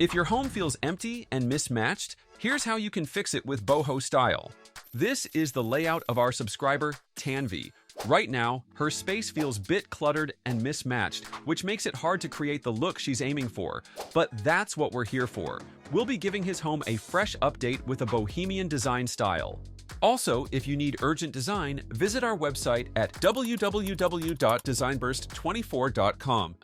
If your home feels empty and mismatched, here's how you can fix it with boho style. This is the layout of our subscriber, Tanvi. Right now, her space feels bit cluttered and mismatched, which makes it hard to create the look she's aiming for. But that's what we're here for. We'll be giving his home a fresh update with a Bohemian design style. Also, if you need urgent design, visit our website at www.designburst24.com.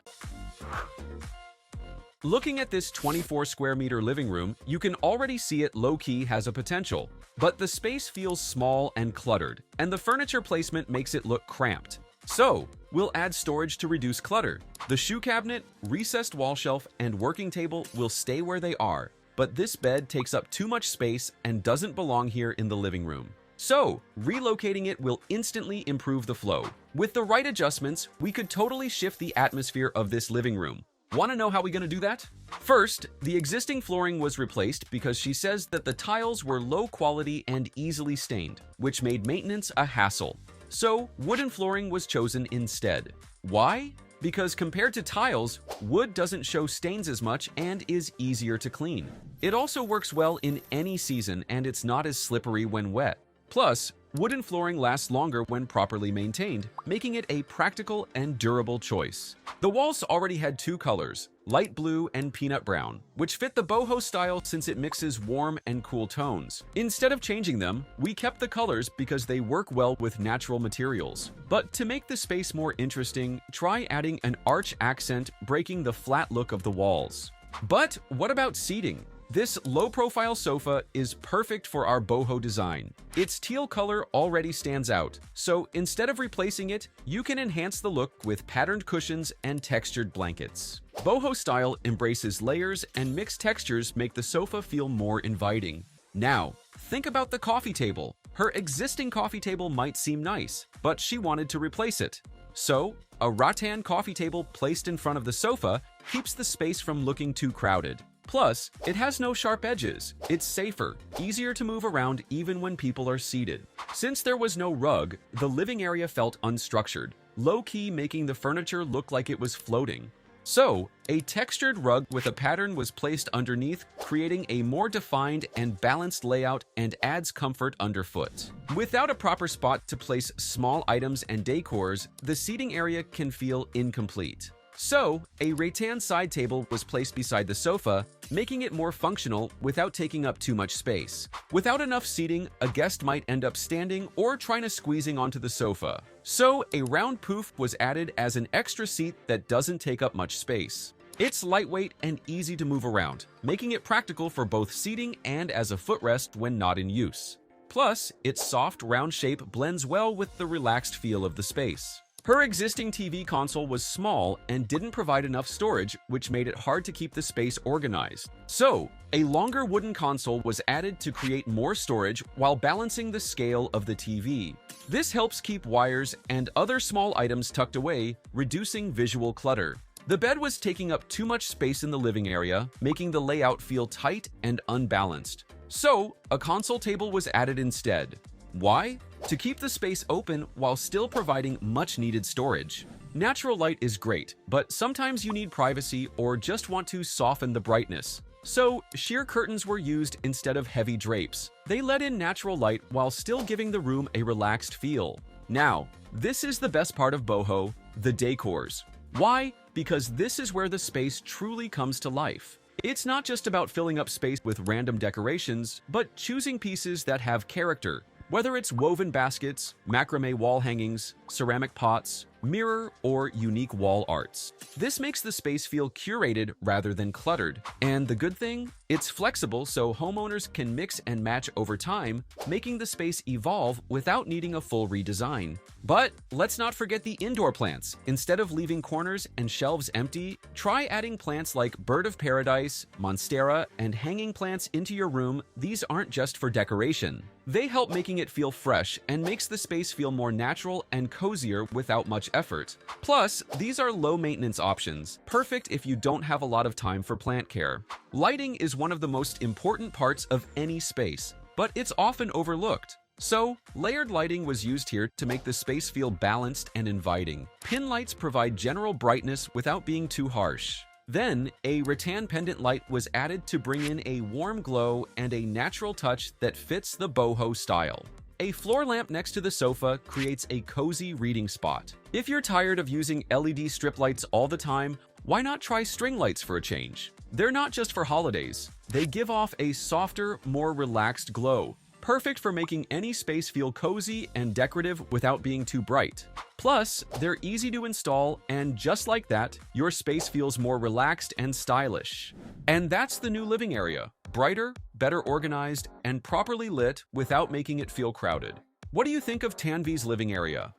Looking at this 24 square meter living room, you can already see it low-key has a potential. But the space feels small and cluttered, and the furniture placement makes it look cramped. So, we'll add storage to reduce clutter. The shoe cabinet, recessed wall shelf, and working table will stay where they are. But this bed takes up too much space and doesn't belong here in the living room. So, relocating it will instantly improve the flow. With the right adjustments, we could totally shift the atmosphere of this living room. Want to know how we're going to do that? First, the existing flooring was replaced because she says that the tiles were low quality and easily stained, which made maintenance a hassle. So, wooden flooring was chosen instead. Why? Because compared to tiles, wood doesn't show stains as much and is easier to clean. It also works well in any season and it's not as slippery when wet. Plus, wooden flooring lasts longer when properly maintained, making it a practical and durable choice. The walls already had two colors, light blue and peanut brown, which fit the boho style since it mixes warm and cool tones. Instead of changing them, we kept the colors because they work well with natural materials. But to make the space more interesting, try adding an arch accent, breaking the flat look of the walls. But what about seating? This low-profile sofa is perfect for our boho design. Its teal color already stands out, so instead of replacing it, you can enhance the look with patterned cushions and textured blankets. Boho style embraces layers and mixed textures make the sofa feel more inviting. Now, think about the coffee table. Her existing coffee table might seem nice, but she wanted to replace it. So, a rattan coffee table placed in front of the sofa keeps the space from looking too crowded. Plus, it has no sharp edges. It's safer, easier to move around even when people are seated. Since there was no rug, the living area felt unstructured, low-key making the furniture look like it was floating. So, a textured rug with a pattern was placed underneath, creating a more defined and balanced layout and adds comfort underfoot. Without a proper spot to place small items and decors, the seating area can feel incomplete. So, a rattan side table was placed beside the sofa, making it more functional without taking up too much space. Without enough seating, a guest might end up standing or trying to squeezing onto the sofa. So, a round pouf was added as an extra seat that doesn't take up much space. It's lightweight and easy to move around, making it practical for both seating and as a footrest when not in use. Plus, its soft, round shape blends well with the relaxed feel of the space. Her existing TV console was small and didn't provide enough storage, which made it hard to keep the space organized. So, a longer wooden console was added to create more storage while balancing the scale of the TV. This helps keep wires and other small items tucked away, reducing visual clutter. The bed was taking up too much space in the living area, making the layout feel tight and unbalanced. So, a console table was added instead. Why? To keep the space open while still providing much-needed storage. Natural light is great, but sometimes you need privacy or just want to soften the brightness. So, sheer curtains were used instead of heavy drapes. They let in natural light while still giving the room a relaxed feel. Now, this is the best part of boho, the decors. Why? Because this is where the space truly comes to life. It's not just about filling up space with random decorations, but choosing pieces that have character. Whether it's woven baskets, macrame wall hangings, ceramic pots, mirror, or unique wall arts. This makes the space feel curated rather than cluttered. And the good thing? It's flexible so homeowners can mix and match over time, making the space evolve without needing a full redesign. But let's not forget the indoor plants. Instead of leaving corners and shelves empty, try adding plants like bird of paradise, monstera, and hanging plants into your room. These aren't just for decoration. They help making it feel fresh and makes the space feel more natural and cozier without much effort. Plus, these are low-maintenance options, perfect if you don't have a lot of time for plant care. Lighting is one of the most important parts of any space, but it's often overlooked. So, layered lighting was used here to make the space feel balanced and inviting. Pin lights provide general brightness without being too harsh. Then, a rattan pendant light was added to bring in a warm glow and a natural touch that fits the boho style. A floor lamp next to the sofa creates a cozy reading spot. If you're tired of using LED strip lights all the time, why not try string lights for a change? They're not just for holidays. They give off a softer, more relaxed glow, perfect for making any space feel cozy and decorative without being too bright. Plus, they're easy to install, and just like that, your space feels more relaxed and stylish. And that's the new living area. Brighter, better organized, and properly lit without making it feel crowded. What do you think of Tanvi's living area?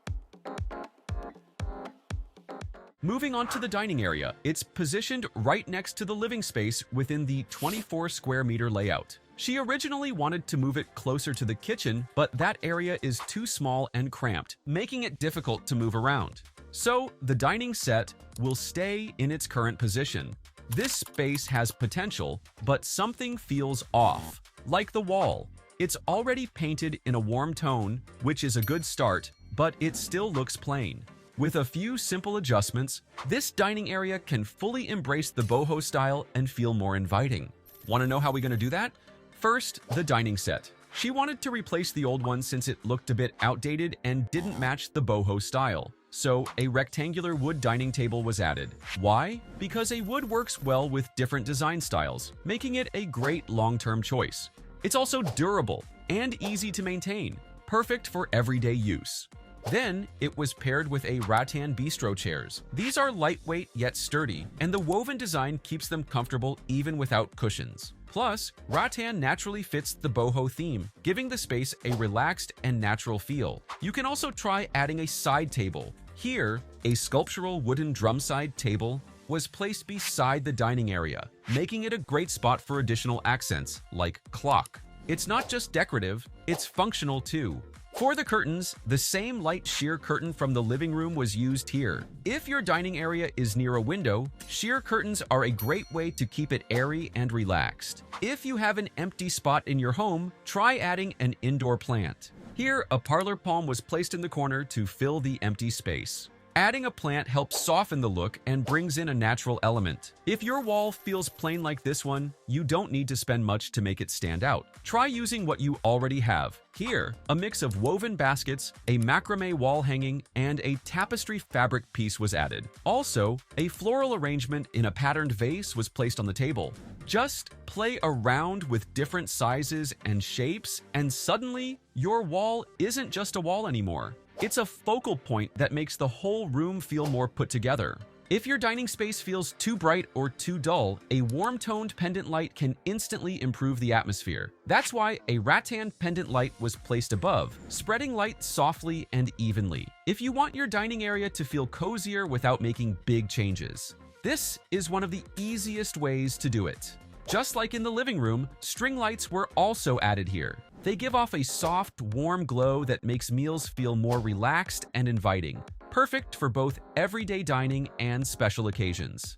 Moving on to the dining area, it's positioned right next to the living space within the 24 square meter layout. She originally wanted to move it closer to the kitchen, but that area is too small and cramped, making it difficult to move around. So the dining set will stay in its current position. This space has potential, but something feels off, like the wall. It's already painted in a warm tone, which is a good start, but it still looks plain. With a few simple adjustments, this dining area can fully embrace the boho style and feel more inviting. Want to know how we're going to do that? First, the dining set. She wanted to replace the old one since it looked a bit outdated and didn't match the boho style. So a rectangular wood dining table was added. Why? Because a wood works well with different design styles, making it a great long-term choice. It's also durable and easy to maintain, perfect for everyday use. Then, it was paired with a rattan bistro chairs. These are lightweight yet sturdy, and the woven design keeps them comfortable even without cushions. Plus, rattan naturally fits the boho theme, giving the space a relaxed and natural feel. You can also try adding a side table. Here, a sculptural wooden drumside table was placed beside the dining area, making it a great spot for additional accents, like clock. It's not just decorative, it's functional too. For the curtains, the same light sheer curtain from the living room was used here. If your dining area is near a window, sheer curtains are a great way to keep it airy and relaxed. If you have an empty spot in your home, try adding an indoor plant. Here, a parlor palm was placed in the corner to fill the empty space. Adding a plant helps soften the look and brings in a natural element. If your wall feels plain like this one, you don't need to spend much to make it stand out. Try using what you already have. Here, a mix of woven baskets, a macrame wall hanging, and a tapestry fabric piece was added. Also, a floral arrangement in a patterned vase was placed on the table. Just play around with different sizes and shapes, and suddenly, your wall isn't just a wall anymore. It's a focal point that makes the whole room feel more put together. If your dining space feels too bright or too dull, a warm-toned pendant light can instantly improve the atmosphere. That's why a rattan pendant light was placed above, spreading light softly and evenly. If you want your dining area to feel cozier without making big changes, this is one of the easiest ways to do it. Just like in the living room, string lights were also added here. They give off a soft, warm glow that makes meals feel more relaxed and inviting, perfect for both everyday dining and special occasions.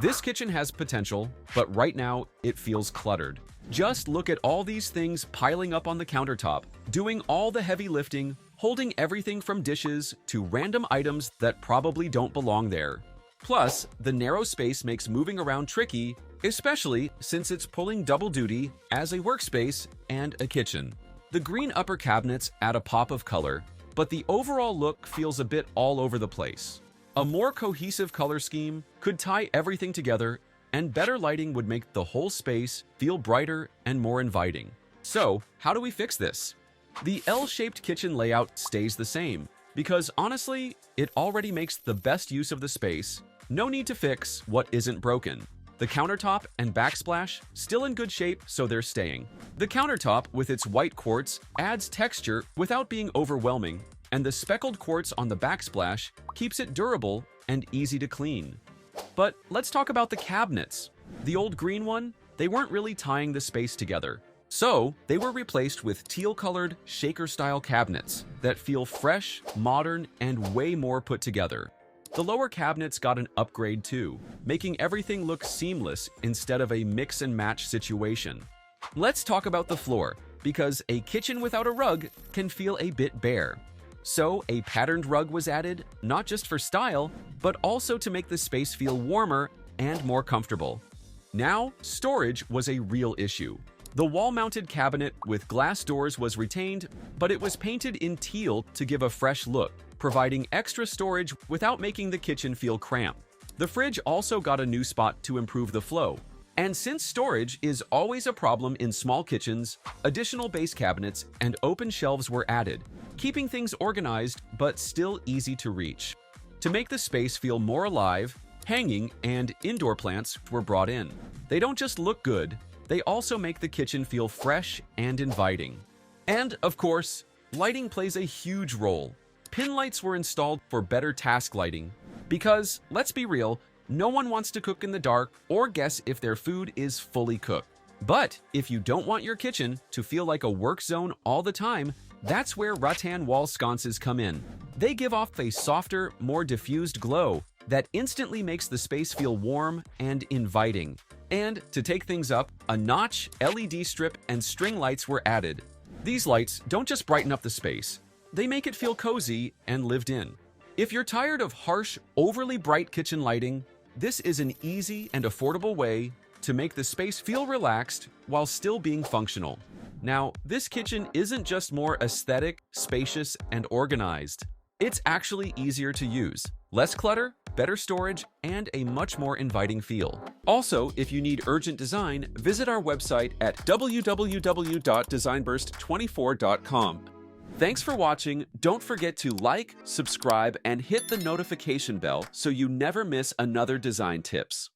This kitchen has potential, but right now it feels cluttered. Just look at all these things piling up on the countertop, doing all the heavy lifting, holding everything from dishes to random items that probably don't belong there. Plus, the narrow space makes moving around tricky, especially since it's pulling double duty as a workspace and a kitchen. The green upper cabinets add a pop of color, but the overall look feels a bit all over the place. A more cohesive color scheme could tie everything together, and better lighting would make the whole space feel brighter and more inviting. So, how do we fix this? The L-shaped kitchen layout stays the same, because honestly, it already makes the best use of the space. No need to fix what isn't broken. The countertop and backsplash still in good shape, so they're staying. The countertop with its white quartz adds texture without being overwhelming, and the speckled quartz on the backsplash keeps it durable and easy to clean. But let's talk about the cabinets. The old green one, they weren't really tying the space together. So they were replaced with teal-colored shaker-style cabinets that feel fresh, modern, and way more put together. The lower cabinets got an upgrade too, making everything look seamless instead of a mix-and-match situation. Let's talk about the floor, because a kitchen without a rug can feel a bit bare. So a patterned rug was added, not just for style, but also to make the space feel warmer and more comfortable. Now, storage was a real issue. The wall-mounted cabinet with glass doors was retained, but it was painted in teal to give a fresh look, providing extra storage without making the kitchen feel cramped. The fridge also got a new spot to improve the flow. And since storage is always a problem in small kitchens, additional base cabinets and open shelves were added, keeping things organized but still easy to reach. To make the space feel more alive, hanging and indoor plants were brought in. They don't just look good, they also make the kitchen feel fresh and inviting. And, of course, lighting plays a huge role. Pin lights were installed for better task lighting because, let's be real, no one wants to cook in the dark or guess if their food is fully cooked. But if you don't want your kitchen to feel like a work zone all the time, that's where Rattan wall sconces come in. They give off a softer, more diffused glow that instantly makes the space feel warm and inviting. And to take things up, a notch, LED strip, and string lights were added. These lights don't just brighten up the space, they make it feel cozy and lived in. If you're tired of harsh, overly bright kitchen lighting, this is an easy and affordable way to make the space feel relaxed while still being functional. Now, this kitchen isn't just more aesthetic, spacious, and organized. It's actually easier to use. Less clutter, better storage, and a much more inviting feel. Also, if you need urgent design, visit our website at www.designburst24.com. Thanks for watching. Don't forget to like, subscribe, and hit the notification bell so you never miss another design tips.